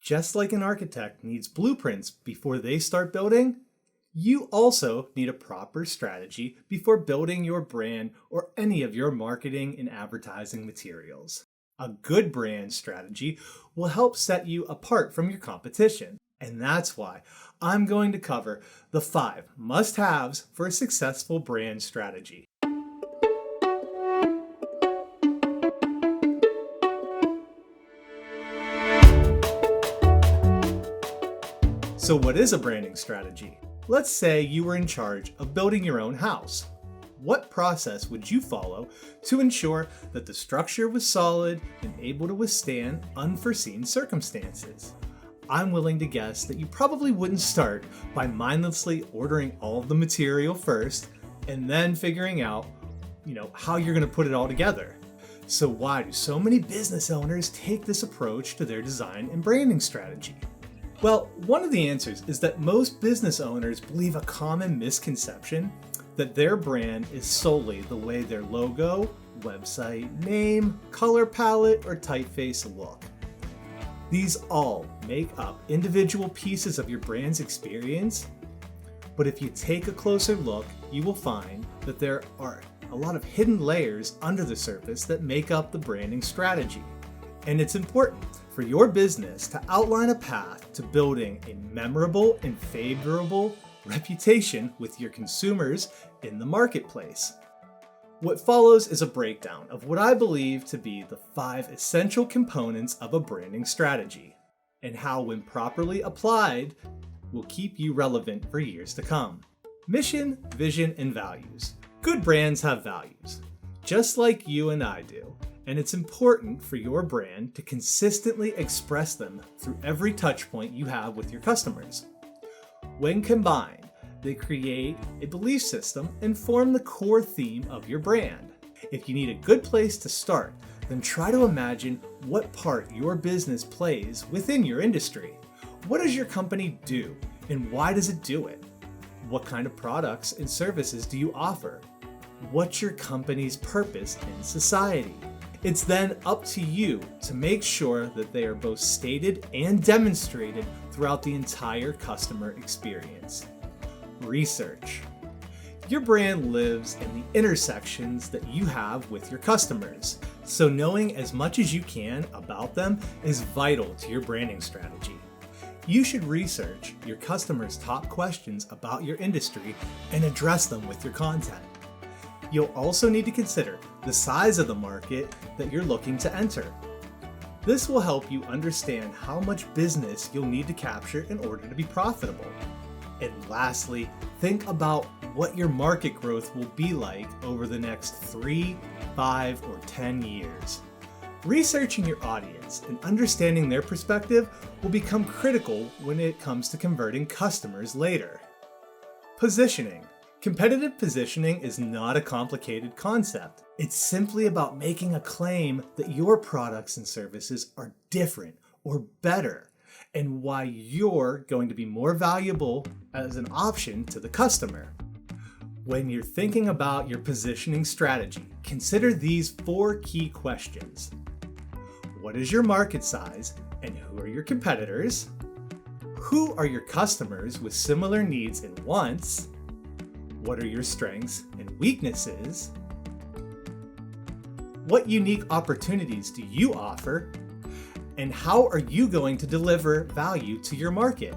Just like an architect needs blueprints before they start building, you also need a proper strategy before building your brand or any of your marketing and advertising materials. A good brand strategy will help set you apart from your competition. And that's why I'm going to cover the 5 must-haves for a successful brand strategy. So what is a branding strategy? Let's say you were in charge of building your own house. What process would you follow to ensure that the structure was solid and able to withstand unforeseen circumstances? I'm willing to guess that you probably wouldn't start by mindlessly ordering all of the material first and then figuring out, how you're going to put it all together. So why do so many business owners take this approach to their design and branding strategy? Well, one of the answers is that most business owners believe a common misconception that their brand is solely the way their logo, website, name, color palette, or typeface look. These all make up individual pieces of your brand's experience, but if you take a closer look, you will find that there are a lot of hidden layers under the surface that make up the branding strategy. And it's important for your business to outline a path to building a memorable and favorable reputation with your consumers in the marketplace. What follows is a breakdown of what I believe to be the 5 essential components of a branding strategy, and how, when properly applied, will keep you relevant for years to come. Mission, vision, and values. Good brands have values, just like you and I do. And it's important for your brand to consistently express them through every touch point you have with your customers. When combined, they create a belief system and form the core theme of your brand. If you need a good place to start, then try to imagine what part your business plays within your industry. What does your company do, and why does it do it? What kind of products and services do you offer? What's your company's purpose in society? It's then up to you to make sure that they are both stated and demonstrated throughout the entire customer experience. Research. Your brand lives in the intersections that you have with your customers, so knowing as much as you can about them is vital to your branding strategy. You should research your customers' top questions about your industry and address them with your content. You'll also need to consider the size of the market that you're looking to enter. This will help you understand how much business you'll need to capture in order to be profitable. And lastly, think about what your market growth will be like over the next 3, 5, or 10 years. Researching your audience and understanding their perspective will become critical when it comes to converting customers later. Positioning. Competitive positioning is not a complicated concept. It's simply about making a claim that your products and services are different or better, and why you're going to be more valuable as an option to the customer. When you're thinking about your positioning strategy, consider these 4 key questions. What is your market size, and who are your competitors? Who are your customers with similar needs and wants? What are your strengths and weaknesses? What unique opportunities do you offer? And how are you going to deliver value to your market?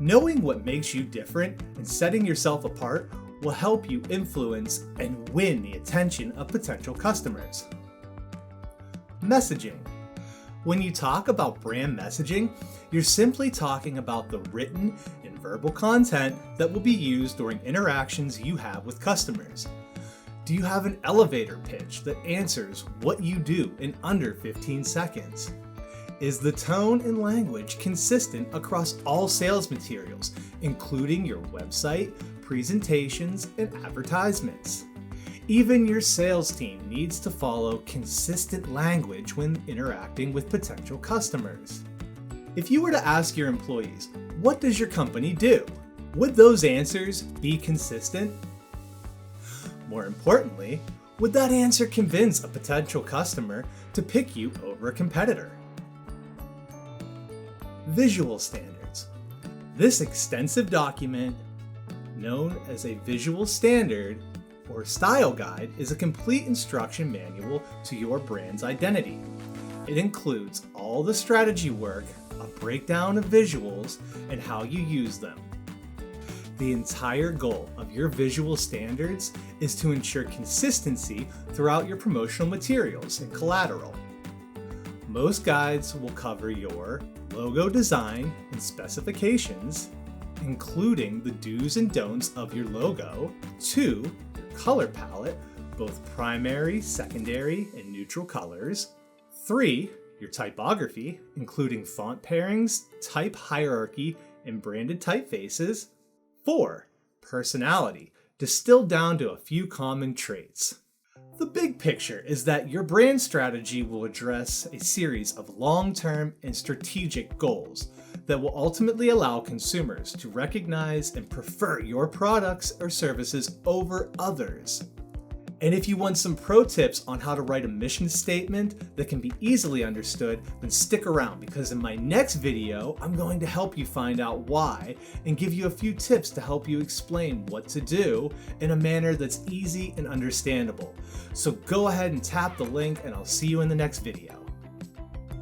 Knowing what makes you different and setting yourself apart will help you influence and win the attention of potential customers. Messaging. When you talk about brand messaging, you're simply talking about the written and verbal content that will be used during interactions you have with customers. Do you have an elevator pitch that answers what you do in under 15 seconds? Is the tone and language consistent across all sales materials, including your website, presentations, and advertisements? Even your sales team needs to follow consistent language when interacting with potential customers. If you were to ask your employees, what does your company do? Would those answers be consistent? More importantly, would that answer convince a potential customer to pick you over a competitor? visual standards. This extensive document, known as a visual standard or style guide, is a complete instruction manual to your brand's identity. It includes all the strategy work, a breakdown of visuals, and how you use them. The entire goal of your visual standards is to ensure consistency throughout your promotional materials and collateral. Most guides will cover your logo design and specifications, including the do's and don'ts of your logo, 2, your color palette, both primary, secondary, and neutral colors, 3, your typography, including font pairings, type hierarchy, and branded typefaces, 4, personality, distilled down to a few common traits. The big picture is that your brand strategy will address a series of long-term and strategic goals that will ultimately allow consumers to recognize and prefer your products or services over others. And if you want some pro tips on how to write a mission statement that can be easily understood, then stick around, because in my next video, I'm going to help you find out why and give you a few tips to help you explain what to do in a manner that's easy and understandable. So go ahead and tap the link, and I'll see you in the next video.